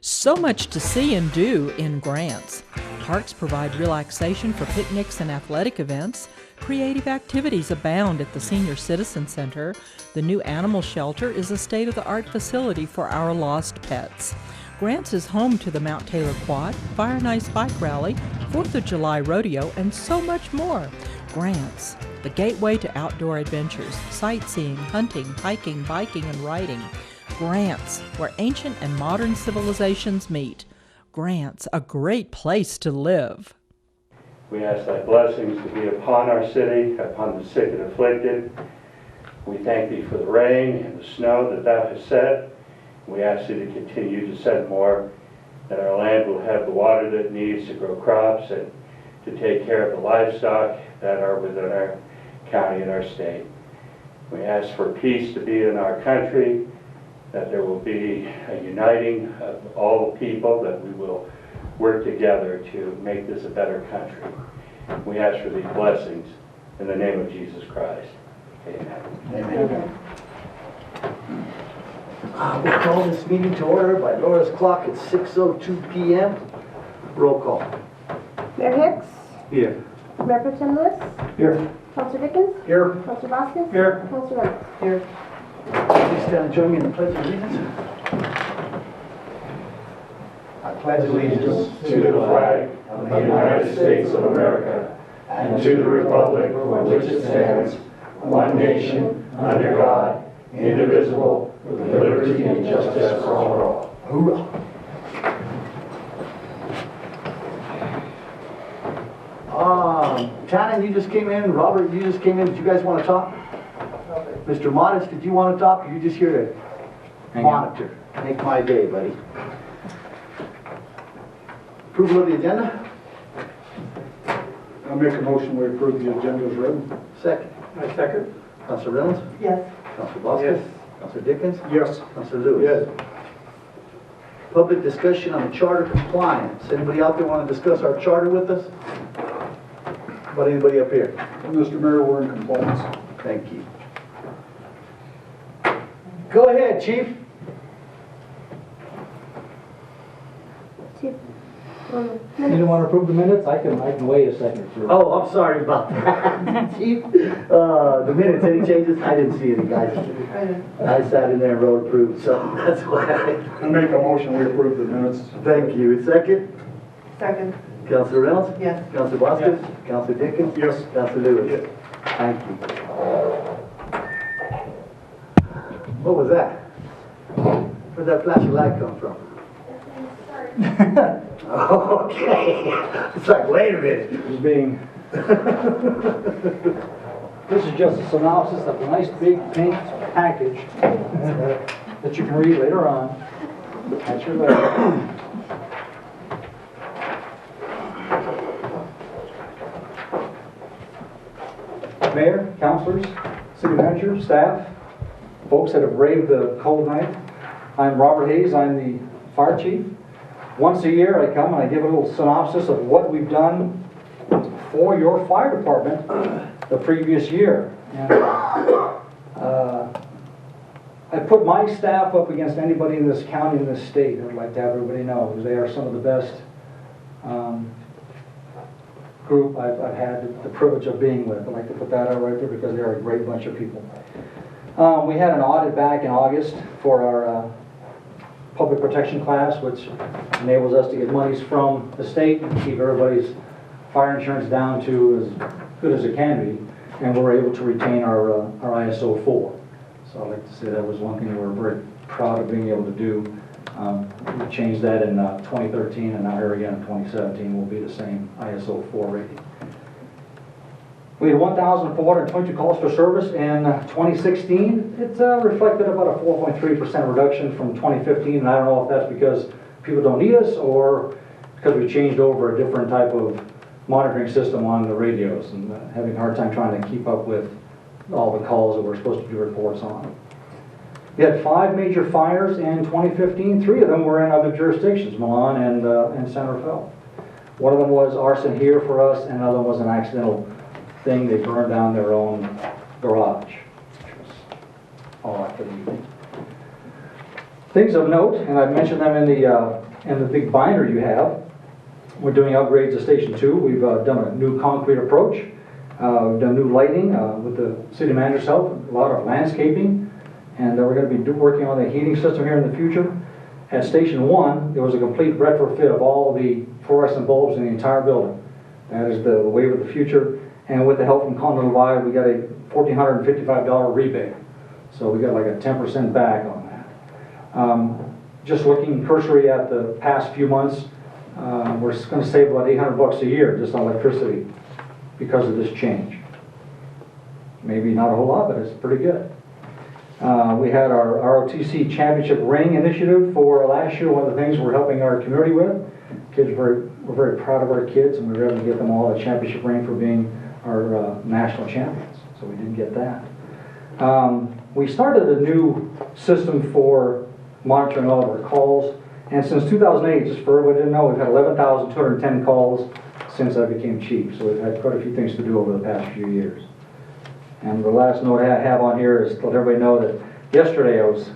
So much to see and do in Grants. Parks provide relaxation for picnics and athletic events. Creative activities abound at the Senior Citizen Center. The new animal shelter is a state-of-the-art facility for our lost pets. Grants is home to the Mount Taylor Quad, Fire and Ice Bike Rally, 4th of July Rodeo, and so much more. Grants, the gateway to outdoor adventures, sightseeing, hunting, hiking, biking, and riding. Grants, where ancient and modern civilizations meet. Grants, a great place to live. We ask thy blessings to be upon our city, upon the sick and afflicted. We thank thee for the rain and the snow that thou hast set. We ask thee to continue to send more, that our land will have the water that it needs to grow crops and to take care of the livestock that are within our county and our state. We ask for peace to be in our country, that there will be a uniting of all the people, that we will work together to make this a better country. We ask for these blessings in the name of Jesus Christ. Amen. Amen. We'll call this meeting to order by Laura's clock at 6:02 p.m. Roll call. Mayor Hicks? Here. Mayor Pro Tem Lewis? Here. Councilor Dickens? Here. Councilor Vasquez? Here. Councilor Reynolds? Here. Please stand and join me in the Pledge of Allegiance. I pledge allegiance to the flag of the United States of America and to the republic for which it stands, one nation, under God, indivisible, with liberty and justice for all. Hoorah. Shannon, you just came in. Robert, you just came in. Did you guys want to talk? Mr. Modest, did you want to talk? Or are you just here to monitor? Make my day, buddy. Approval of the agenda? I'll make a motion we approve the agenda as written. Second. I second. Councilor Reynolds? Yes. Councilor Vasquez? Yes. Councilor Dickens? Yes. Councilor Lewis? Yes. Public discussion on the charter compliance. Anybody out there want to discuss our charter with us? How about anybody up here? Mr. Mayor, we're in compliance. Thank you. Go ahead, Chief. Chief? You don't want to approve the minutes? I can wait a second or two. Oh, I'm sorry about that, Chief. The minutes, any changes? I didn't see any, guys. I sat in there and wrote approved, so that's why I make a motion we approve the minutes. Thank you. Second? Second. Councilor Reynolds? Yes. Councilor Vasquez? Councilor Dickens? Yes. Councilor Lewis? Yes. Thank you. What was that? Where'd that flash of light come from? Okay. It's like, wait a minute. Is being. This is just a synopsis of a nice big pink package that you can read later on at your leisure. Mayor, councilors, city manager, staff, folks that have braved the cold night. I'm Robert Hayes. I'm the fire chief. Once a year I come and I give a little synopsis of what we've done for your fire department the previous year. And, I put my staff up against anybody in this county, in this state. I'd like to have everybody know because they are some of the best group I've had the privilege of being with. I'd like to put that out right there because they're a great bunch of people. We had an audit back in August for our public protection class, which enables us to get monies from the state and keep everybody's fire insurance down to as good as it can be, and we're able to retain our ISO 4. So I'd like to say that was one thing we're very proud of being able to do. We changed that in 2013, and now here again in 2017 will be the same ISO 4 rating. We had 1,422 calls for service in 2016. It reflected about a 4.3% reduction from 2015, and I don't know if that's because people don't need us or because we changed over a different type of monitoring system on the radios and having a hard time trying to keep up with all the calls that we're supposed to do reports on. We had 5 major fires in 2015. 3 of them were in other jurisdictions, Milan and San Rafael. One of them was arson here for us, and another was an accidental thing. They burned down their own garage, which was all after the evening. Things of note, and I've mentioned them in the big binder you have. We're doing upgrades to Station 2. We've done a new concrete approach. We've done new lighting with the city manager's help, a lot of landscaping, and we're going to be working on the heating system here in the future. At Station 1, there was a complete retrofit of all the fluorescent bulbs in the entire building. That is the wave of the future. And with the help from Continental Wire, we got a $1,455 rebate. So we got like a 10% back on that. Just looking cursory at the past few months, we're going to save about $800 a year just on electricity because of this change. Maybe not a whole lot, but it's pretty good. We had our ROTC Championship Ring Initiative for last year. One of the things we're helping our community with. We're very proud of our kids, and we were able to get them all a championship ring for being our national champions. So we didn't get that. We started a new system for monitoring all of our calls. And since 2008, just for everybody to know, we've had 11,210 calls since I became chief. So we've had quite a few things to do over the past few years. And the last note I have on here is to let everybody know that yesterday I was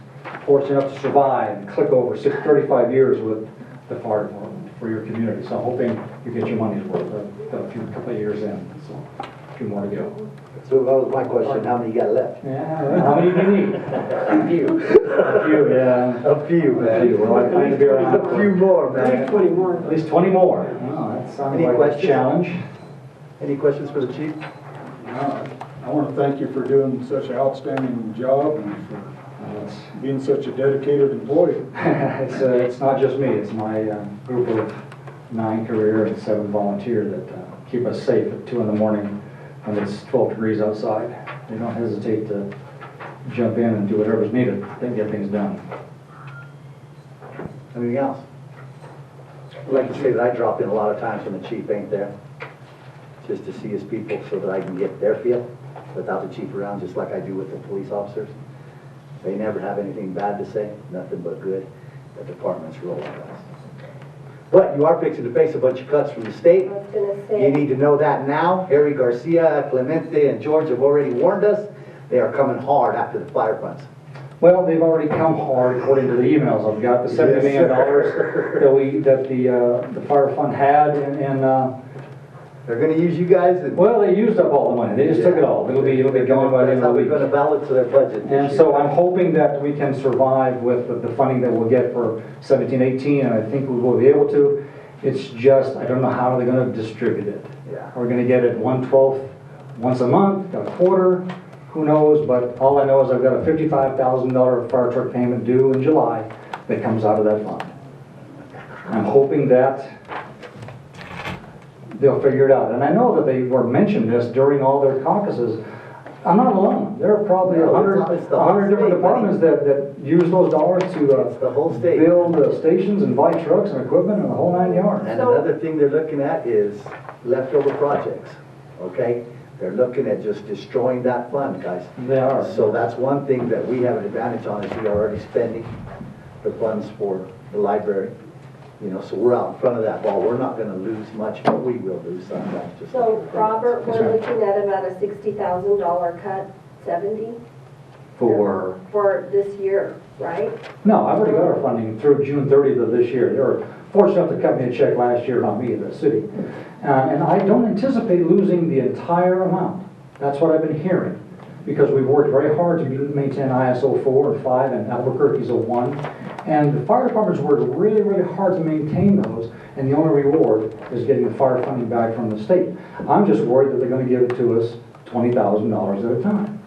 fortunate enough to survive and click over 35 years with the fire department for your community. So I'm hoping you get your money's worth. I've got a couple of years in, so a few more to go. So that was my question, how many you got left? Yeah, how many do you need? A few. A few, yeah. A few, man. A few. Well, I plan to be around A few more, man. 20 more. at least 20 more. Oh, that sounds Any like questions? a challenge. Any questions for the chief? I want to thank you for doing such an outstanding job and for It's, being such a dedicated employee. it's not just me, it's my group of 9 career and 7 volunteer that keep us safe at 2 in the morning when it's 12 degrees outside. They don't hesitate to jump in and do whatever's needed to get things done. Anything else? I'd like to say that I drop in a lot of times when the chief ain't there, just to see his people so that I can get their feel without the chief around, just like I do with the police officers. They never have anything bad to say, nothing but good. The department's rolling us. But you are fixing to face a bunch of cuts from the state. I was gonna You say, need to know that now. Harry Garcia, Clemente, and George have already warned us. They are coming hard after the fire funds. Well, they've already come hard according to the emails I've got. The $70 million that the fire fund had and They're gonna use you guys and... well, they used up all the money. They just took it all. It'll be gone by the end That's how of the they're gonna week. balance their budget And this so year. I'm hoping that we can survive with the funding that we'll get for 17-18, and I think we will be able to. It's just, I don't know how they're gonna distribute it. Yeah. Are we gonna get it 1/12 once a month, a quarter? Who knows? But all I know is I've got a $55,000 fire truck payment due in July that comes out of that fund. I'm hoping that they'll figure it out. And I know that they were mentioned this during all their caucuses. I'm not alone. There are probably No, 100 it's the whole different state, departments that use those dollars It's to the whole state. build stations and buy trucks and equipment and the whole 9 yards. And another thing they're looking at is leftover projects, okay? They're looking at just destroying that fund, guys. They are. So that's one thing that we have an advantage on, is we are already spending the funds for the library. You know, so we're out in front of that ball. We're not gonna lose much, but we will lose some. That's just- so Robert, Yes, we're ma'am. looking at about a $60,000 cut, 70? For, For this year, right? no, I've already got our funding through June 30th of this year. They were fortunate enough to cut me a check last year, not me, the city. And I don't anticipate losing the entire amount. That's what I've been hearing. Because we've worked very hard to maintain ISO 4 and 5 and Albuquerque's 01. And the fire departments worked really, really hard to maintain those. And the only reward is getting the fire funding back from the state. I'm just worried that they're going to give it to us $20,000 at a time.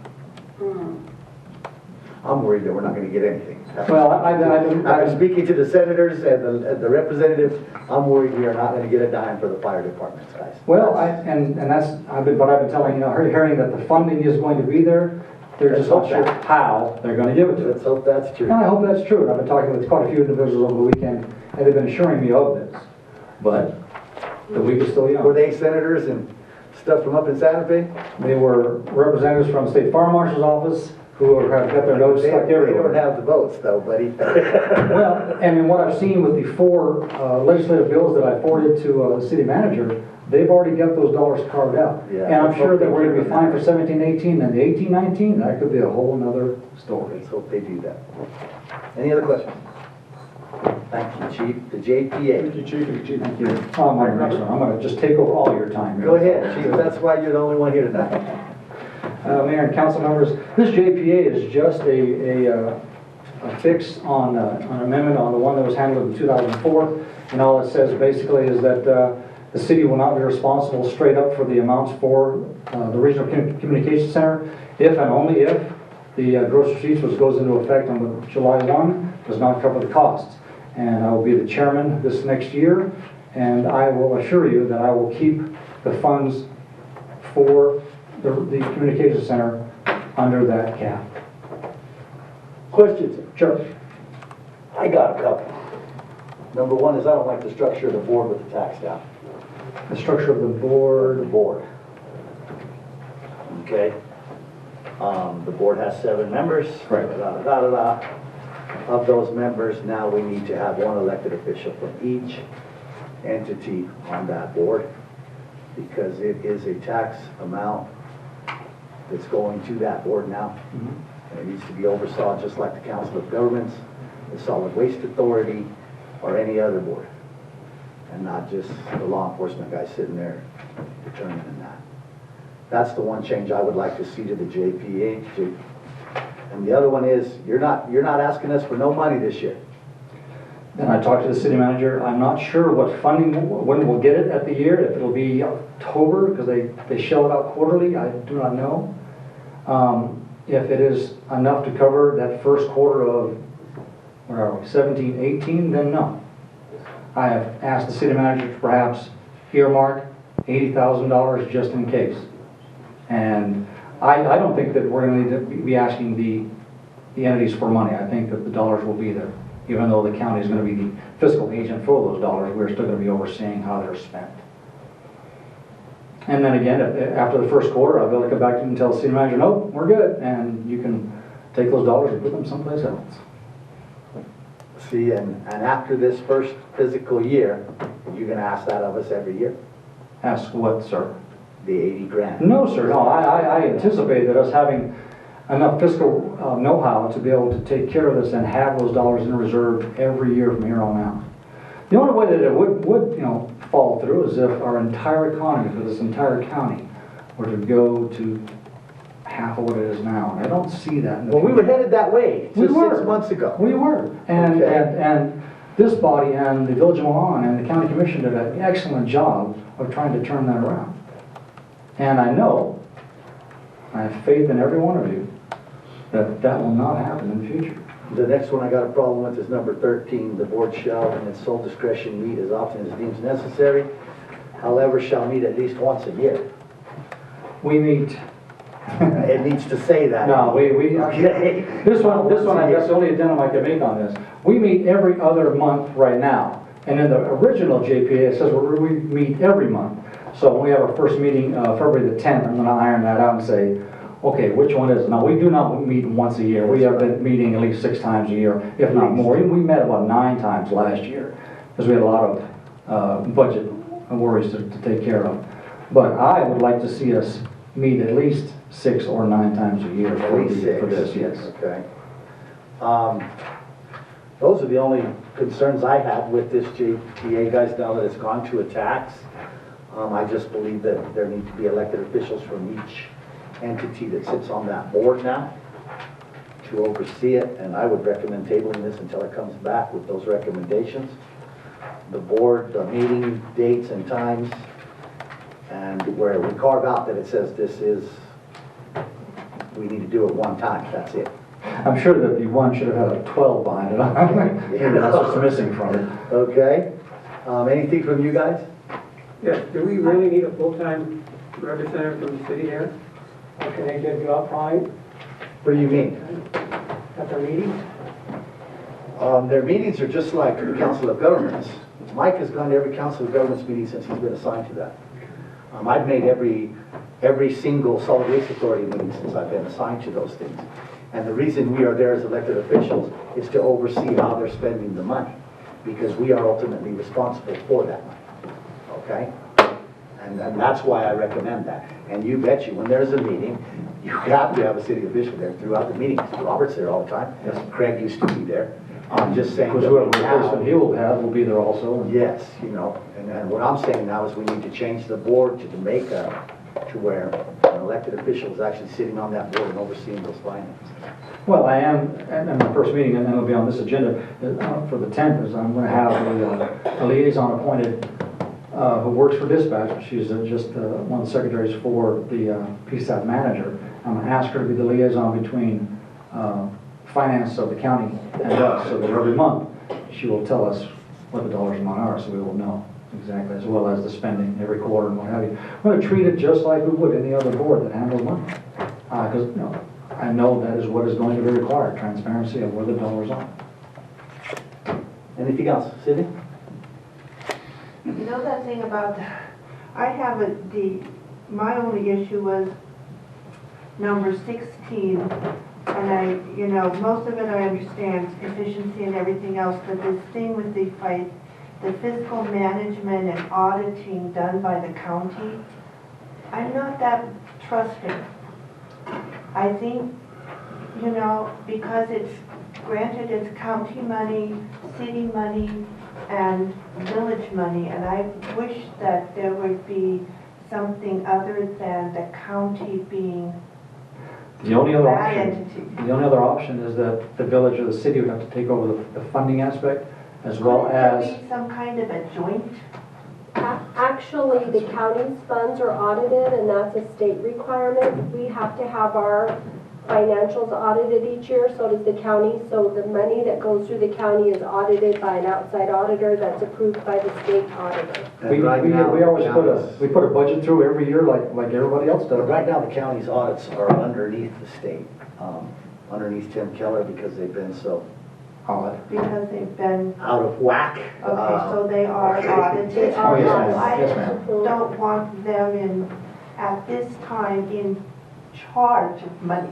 I'm worried that we're not gonna get anything. Well, After speaking to the senators and the representatives, I'm worried we are not gonna get a dime for the fire departments, guys. well, and that's, I've been telling, hearing that the funding is going to be there. They're just not sure how they're going to give it to us. Let's hope that's true. And I hope that's true. And I've been talking with quite a few individuals over the weekend, and they've been assuring me of this. But the week is still young. Were they senators and stuff from up in Santa Fe? They were representatives from the State Fire Marshal's office who have got their notes stuck They don't everywhere. have the votes though, buddy. Well, and in what I've seen with the 4 legislative bills that I forwarded to the city manager, they've already got those dollars carved out. Yeah, And I'm let's sure hope that they we're gonna keep be them fine there. for 17-18, and the 18-19, that could be a whole nother story. Let's hope they do that. Any other questions? Thank you, Chief. The JPA. Thank you, Chief. Thank you. Oh, my next one, I'm gonna just take over all your time here. Go ahead, Chief. That's why you're the only one here tonight. Mayor and council members, this JPA is just a fix on an amendment on the one that was handled in 2004. And all it says basically is that the city will not be responsible straight up for the amounts for the Regional Communications Center if and only if the gross receipts, which goes into effect on July 1, does not cover the costs. And I will be the chairman this next year, and I will assure you that I will keep the funds for the communications center under that cap. Questions? Sure. I got a couple. Number one is I don't like the structure of the board with the tax down. The structure of the Or the board. board. Okay? The board has 7 members. Right. Da. Of those members, now we need to have one elected official from each entity on that board, because it is a tax amount that's going to that board now. And it needs to be oversaw just like the Council of Governments, the Solid Waste Authority, or any other board. And not just the law enforcement guy sitting there determining that. That's the one change I would like to see to the JPA. And the other one is, you're not asking us for no money this year. Then I talked to the city manager. I'm not sure what funding, when we'll get it at the year, if it'll be October, because they shell it out quarterly, I do not know. If it is enough to cover that first quarter of, where are we, 17, 18, then no. I have asked the city manager to perhaps earmark $80,000 just in case. And I don't think that we're going to need to be asking the entities for money. I think that the dollars will be there. Even though the county is going to be the fiscal agent for those dollars, we're still going to be overseeing how they're spent. And then again, after the first quarter, I'll be able to come back to you and tell the city manager, nope, we're good. And you can take those dollars and put them someplace else. See, and after this first fiscal year, you're gonna ask that of us every year, Ask what, sir? the 80 grand. No, sir, no, I anticipate that us having enough fiscal know-how to be able to take care of this and have those dollars in reserve every year from here on out. The only way that it would fall through is if our entire economy for this entire county were to go to half of what it is now. And I don't see that in the Well, we were future. headed that way We just were. 6 months ago. We were. And this body and the Village of Milan and the County Commission did an excellent job of trying to turn that around. And I know, I have faith in every one of you, that that will not happen in the future. The next one I got a problem with is number 13. The board shall, in its sole discretion, meet as often as deems necessary. However, shall meet at least once a year. We meet, It needs to say that. no, we, Okay. this one, that's the only addendum I can make on this. We meet every other month right now. And in the original JPA, it says we meet every month. So when we have our first meeting, February the 10th, I'm gonna iron that out and say, okay, which one is it? Now, we do not meet once a year. We have been meeting at least 6 times a year, if not more. We met about 9 times last year, because we had a lot of budget worries to take care of. But I would like to see us meet at least 6 or 9 times a year At least for 6. this, yes. Okay. Those are the only concerns I have with this JPA, guys, now that it's gone to a tax. I just believe that there need to be elected officials from each entity that sits on that board now to oversee it, and I would recommend tabling this until it comes back with those recommendations. The board, the meeting dates and times, and where we carve out that it says this is, we need to do it one time, that's it. I'm sure that the one should have had a 12 behind it. That's what's missing from it. Okay? Anything from you guys? Yes, do we really need a full-time representative from the city here? Or can they just go outside What do you mean? at their meetings? Their meetings are just like the Council of Governments. Mike has gone to every Council of Governments meeting since he's been assigned to that. I've made every single Solid Waste Authority meeting since I've been assigned to those things. And the reason we are there as elected officials is to oversee how they're spending the money, because we are ultimately responsible for that money. Okay? And that's why I recommend that. And you bet you, when there's a meeting, you have to have a city official there throughout the meetings. Robert's there all the time. Craig used to be there. I'm just saying. Because that whoever now- replacement he will have will be there also. and- Yes, and what I'm saying now is we need to change the board to Jamaica to where an elected official is actually sitting on that board and overseeing those finances. Well, I am, and my first meeting, and it'll be on this agenda, for the 10th, is I'm going to have a liaison appointed who works for dispatch. She's just one of the secretaries for the PSAP manager. I'm going to ask her to be the liaison between finance of the county and us, so that every month she will tell us what the dollars amount are, so we will know exactly, as well as the spending every quarter and what have you. We're going to treat it just like we would any other board that handles money. Because, I know that is what is going to be required, transparency of where the dollars are. Anything else? Sydney? You know that thing about, I have my only issue was number 16, and most of it I understand, efficiency and everything else, but this thing with the fiscal management and auditing done by the county, I'm not that trusting. I think, because it's county money, city money, and village money, and I wish that there would be something other than the county being The only other that option, entity. the only other option is that the village or the city would have to take over the funding aspect, as well Couldn't there as, be some kind of a joint? Actually, the county's funds are audited, and that's a state requirement. We have to have our financials audited each year, so does the county. So the money that goes through the county is audited by an outside auditor that's approved by the state auditor. we always put a budget through every year like everybody else But does. right now, the county's audits are underneath the state, underneath Tim Keller, because they've been so Because they've been, out of whack. okay, so they are audited. They are Oh, yes, ma'am. I Yes, ma'am. don't want them at this time in charge of money.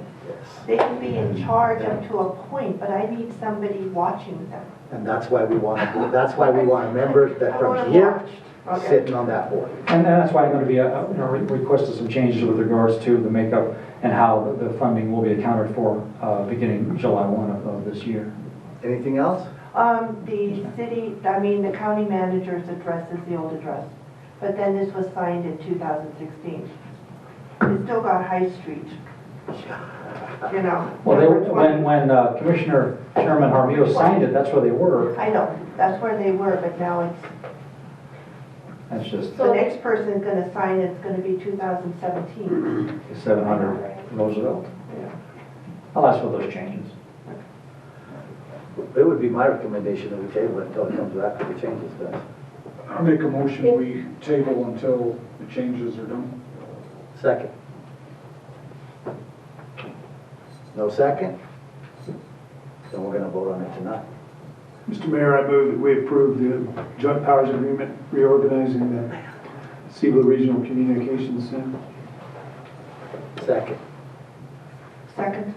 They can be in charge up to a point, but I need somebody watching them. And that's why we want a member that I want from it here, watched. Okay. sitting on that board. And that's why I'm going to be requesting some changes with regards to the makeup and how the funding will be accounted for beginning July 1 of this year. Anything else? The county manager's address is the old address, but then this was signed in 2016. It's still got High Street, Well, when Commissioner Chairman Harmillo signed it, that's where they were. I know, that's where they were, but now That's just the next person's gonna sign, it's gonna be 2017. 700 Roosevelt. I'll ask for those changes. It would be my recommendation that we table it until it comes back with the changes, guys. I make a motion, we table until the changes are done. Second. No second? Then we're gonna vote on it tonight. Mr. Mayor, I move that we approve the joint powers agreement reorganizing the Sebla Regional Communications Center. Second. Second?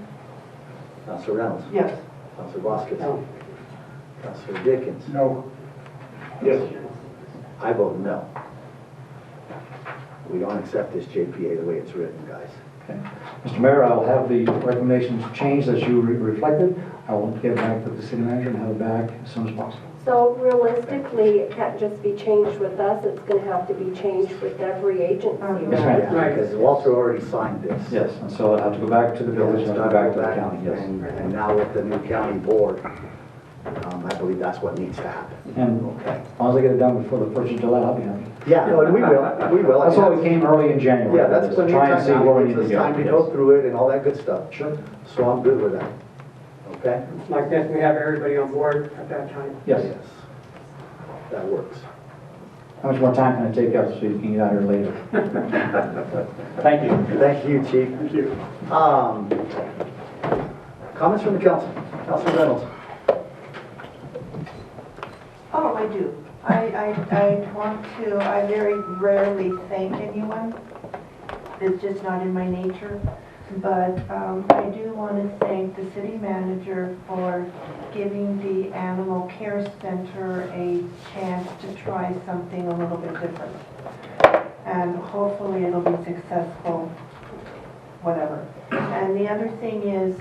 Counselor Reynolds? Yes. Counselor Vasquez? Counselor Dickens? No. Yes. I vote no. We don't accept this JPA the way it's written, guys. Okay. Mr. Mayor, I'll have the recommendations changed as you reflected. I will get back with the city manager and have it back as soon as possible. So realistically, it can't just be changed with us, it's gonna have to be changed with every agency. Yes, ma'am. Right. Because Walter already signed this. Yes, and so it'll have to go back to the village and go back to the county, yes. And now with the new county board, I believe that's what needs to happen. And Okay. as long as I get it done before the 1st of July, I'll be happy. Yeah, no, we will. That's why we came early in January. Yeah, that's plenty of Try and time see where we now. need It to gives go. us time to go through it and all that good stuff. Sure. So I'm good with that. Okay? Like that, we have everybody on board at that time. Yes. That works. How much more time can I take up so you can get out here later? Thank you. Thank you, Chief. Thank you. Comments from the council? Councilor Reynolds? Oh, I do. I very rarely thank anyone. It's just not in my nature. But I do want to thank the city manager for giving the Animal Care Center a chance to try something a little bit different. and hopefully it'll be successful, whatever. And the other thing is,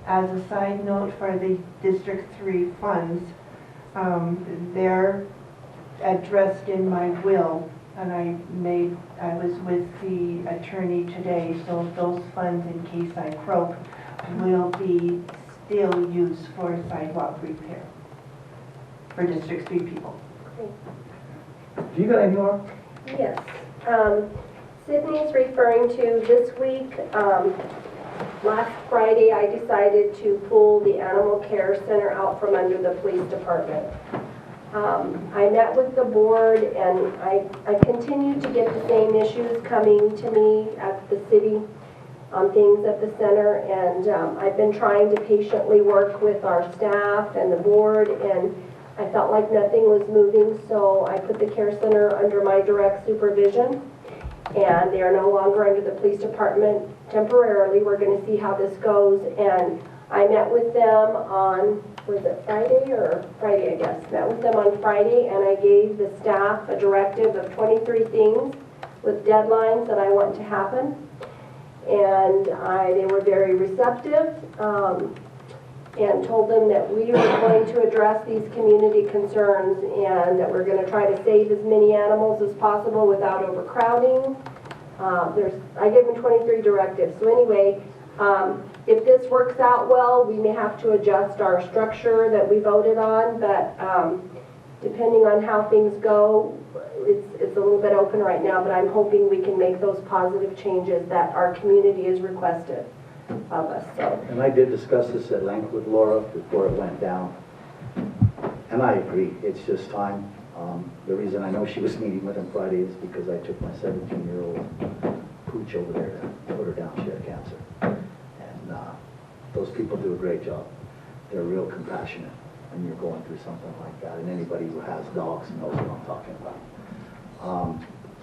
as a side note for the District 3 funds, they're addressed in my will, and I was with the attorney today, so those funds, in case I croak, will be still used for sidewalk repair for District 3 people. Do you got any more? Yes. Sydney's referring to this week, last Friday, I decided to pull the Animal Care Center out from under the police department. I met with the board, and I continue to get the same issues coming to me at the city on things at the center, and I've been trying to patiently work with our staff and the board, and I felt like nothing was moving, so I put the care center under my direct supervision, and they are no longer under the police department temporarily. We're going to see how this goes, and I met with them on, was it Friday, I guess. Met with them on Friday, and I gave the staff a directive of 23 things with deadlines that I want to happen. And they were very receptive, and told them that we are going to address these community concerns, and that we're going to try to save as many animals as possible without overcrowding. I gave them 23 directives. So anyway, if this works out well, we may have to adjust our structure that we voted on, but depending on how things go, it's a little bit open right now, but I'm hoping we can make those positive changes that our community has requested of us. So. And I did discuss this at length with Laura before it went down. And I agree, it's just time. The reason I know she was meeting with him Friday is because I took my 17-year-old pooch over there to put her down. She had cancer. And those people do a great job. They're real compassionate when you're going through something like that. And anybody who has dogs knows what I'm talking about.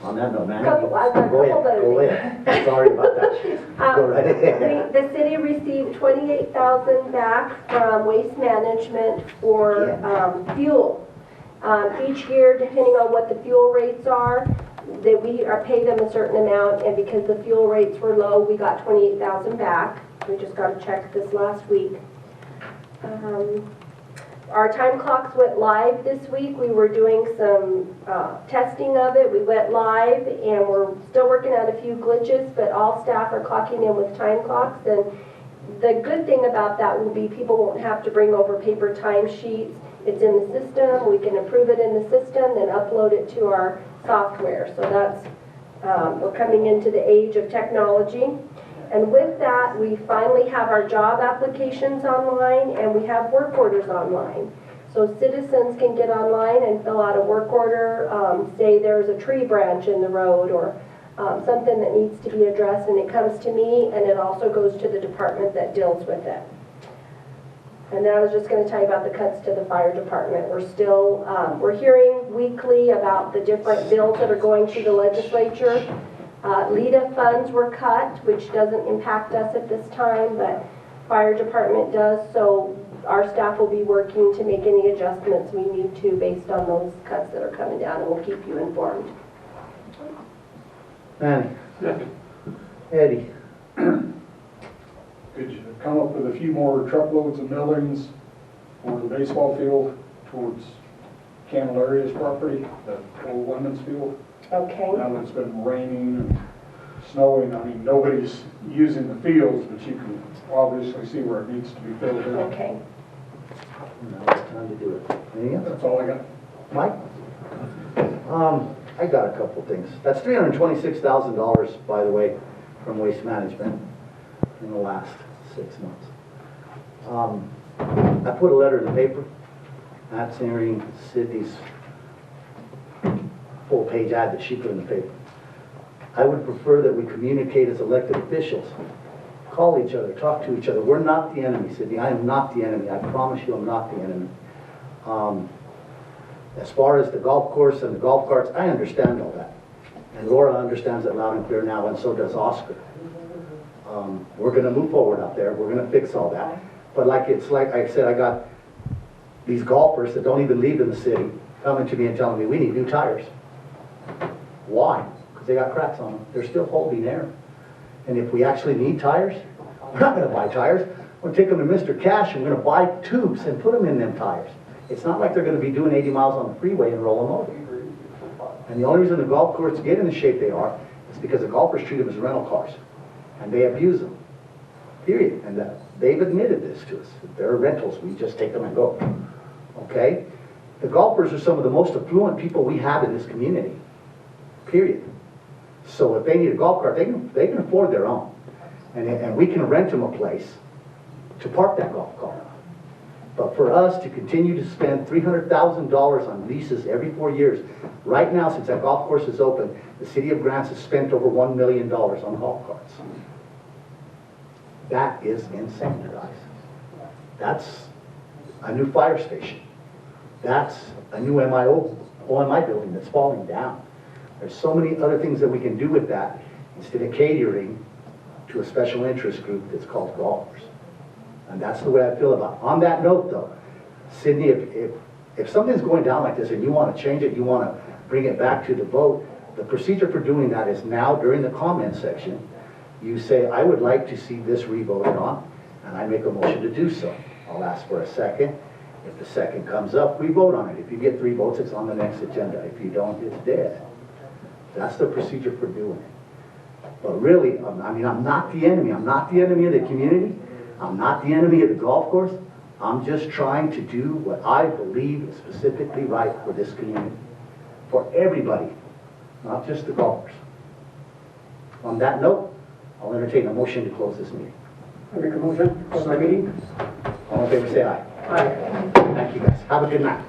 On that note, man, go ahead. Sorry about that. Go right ahead. The city received $28,000 back from Waste Management for fuel. Each year, depending on what the fuel rates are, that we are pay them a certain amount, and because the fuel rates were low, we got $28,000 back. We just got a check this last week. Our time clocks went live this week. We were doing some testing of it. We went live, and we're still working out a few glitches, but all staff are clocking in with time clocks. And the good thing about that will be people won't have to bring over paper time sheets. It's in the system. We can approve it in the system, then upload it to our software. So that's, we're coming into the age of technology. And with that, we finally have our job applications online, and we have work orders online. So citizens can get online and fill out a work order, say there's a tree branch in the road or something that needs to be addressed, and it comes to me, and it also goes to the department that deals with it. And then I was just going to tell you about the cuts to the fire department. We're still, we're hearing weekly about the different bills that are going through the legislature. LEDA funds were cut, which doesn't impact us at this time, but fire department does. So our staff will be working to make any adjustments we need to based on those cuts that are coming down, and we'll keep you informed. Manny. Eddie. Could you come up with a few more truckloads of millings for the baseball field towards Candelaria's property, the old women's field? Okay. Now that it's been raining and snowing, I mean, nobody's using the fields, but you can obviously see where it needs to be filled in. Okay. Now it's time to do it. Anything else? That's all I got. Mike? I got a couple things. That's $326,000, by the way, from Waste Management in the last 6 months. I put a letter in the paper. That's nearing Sydney's full-page ad that she put in the paper. I would prefer that we communicate as elected officials. Call each other, talk to each other. We're not the enemy, Sydney. I am not the enemy. I promise you I'm not the enemy. As far as the golf course and the golf carts, I understand all that. And Laura understands it loud and clear now, and so does Oscar. We're going to move forward out there. We're going to fix all that. But like I said, I got these golfers that don't even live in the city coming to me and telling me, we need new tires. Why? Because they got cracks on them. They're still holding air. And if we actually need tires, we're not gonna buy tires. We're gonna take them to Mr. Cash and we're gonna buy tubes and put them in them tires. It's not like they're gonna be doing 80 miles on the freeway and roll them over. And the only reason the golf courses get in the shape they are is because the golfers treat them as rental cars. And they abuse them. Period. And they've admitted this to us. They're rentals. We just take them and go. Okay? The golfers are some of the most affluent people we have in this community. Period. So if they need a golf cart, they can afford their own. And we can rent them a place to park that golf cart. But for us to continue to spend $300,000 on leases every 4 years, right now, since that golf course is open, the city of Grants has spent over $1 million on golf carts. That is insane, guys. That's a new fire station. That's a new OMI building that's falling down. There's so many other things that we can do with that instead of catering to a special interest group that's called golfers. And that's the way I feel about it. On that note, though, Sydney, if something's going down like this and you want to change it, you want to bring it back to the vote, the procedure for doing that is now during the comment section, you say, I would like to see this re-voted on, and I make a motion to do so. I'll ask for a second. If the second comes up, we vote on it. If you get 3 votes, it's on the next agenda. If you don't, it's dead. That's the procedure for doing it. But really, I mean, I'm not the enemy. I'm not the enemy of the community. I'm not the enemy of the golf course. I'm just trying to do what I believe is specifically right for this community. For everybody, not just the golfers. On that note, I'll entertain a motion to close this meeting. I make a motion, close my meeting. All in favor, say aye. Aye. Thank you, guys. Have a good night.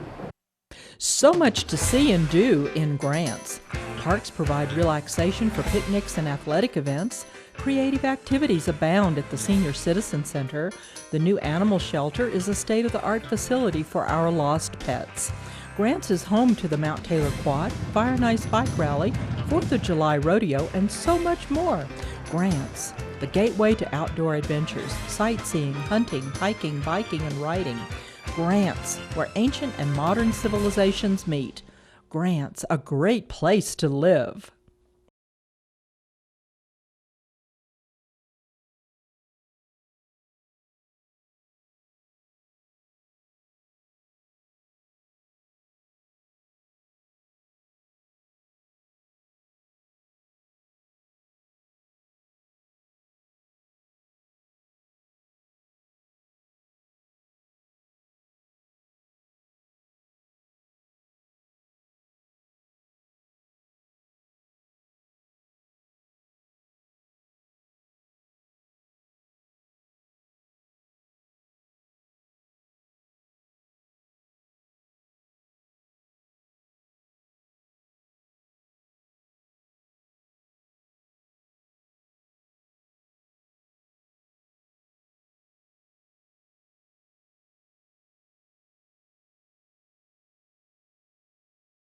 So much to see and do in Grants. Parks provide relaxation for picnics and athletic events. Creative activities abound at the Senior Citizen Center. The new animal shelter is a state-of-the-art facility for our lost pets. Grants is home to the Mount Taylor Quad, Fire and Ice Bike Rally, 4th of July Rodeo, and so much more. Grants, the gateway to outdoor adventures, sightseeing, hunting, hiking, biking, and riding. Grants, where ancient and modern civilizations meet. Grants, a great place to live.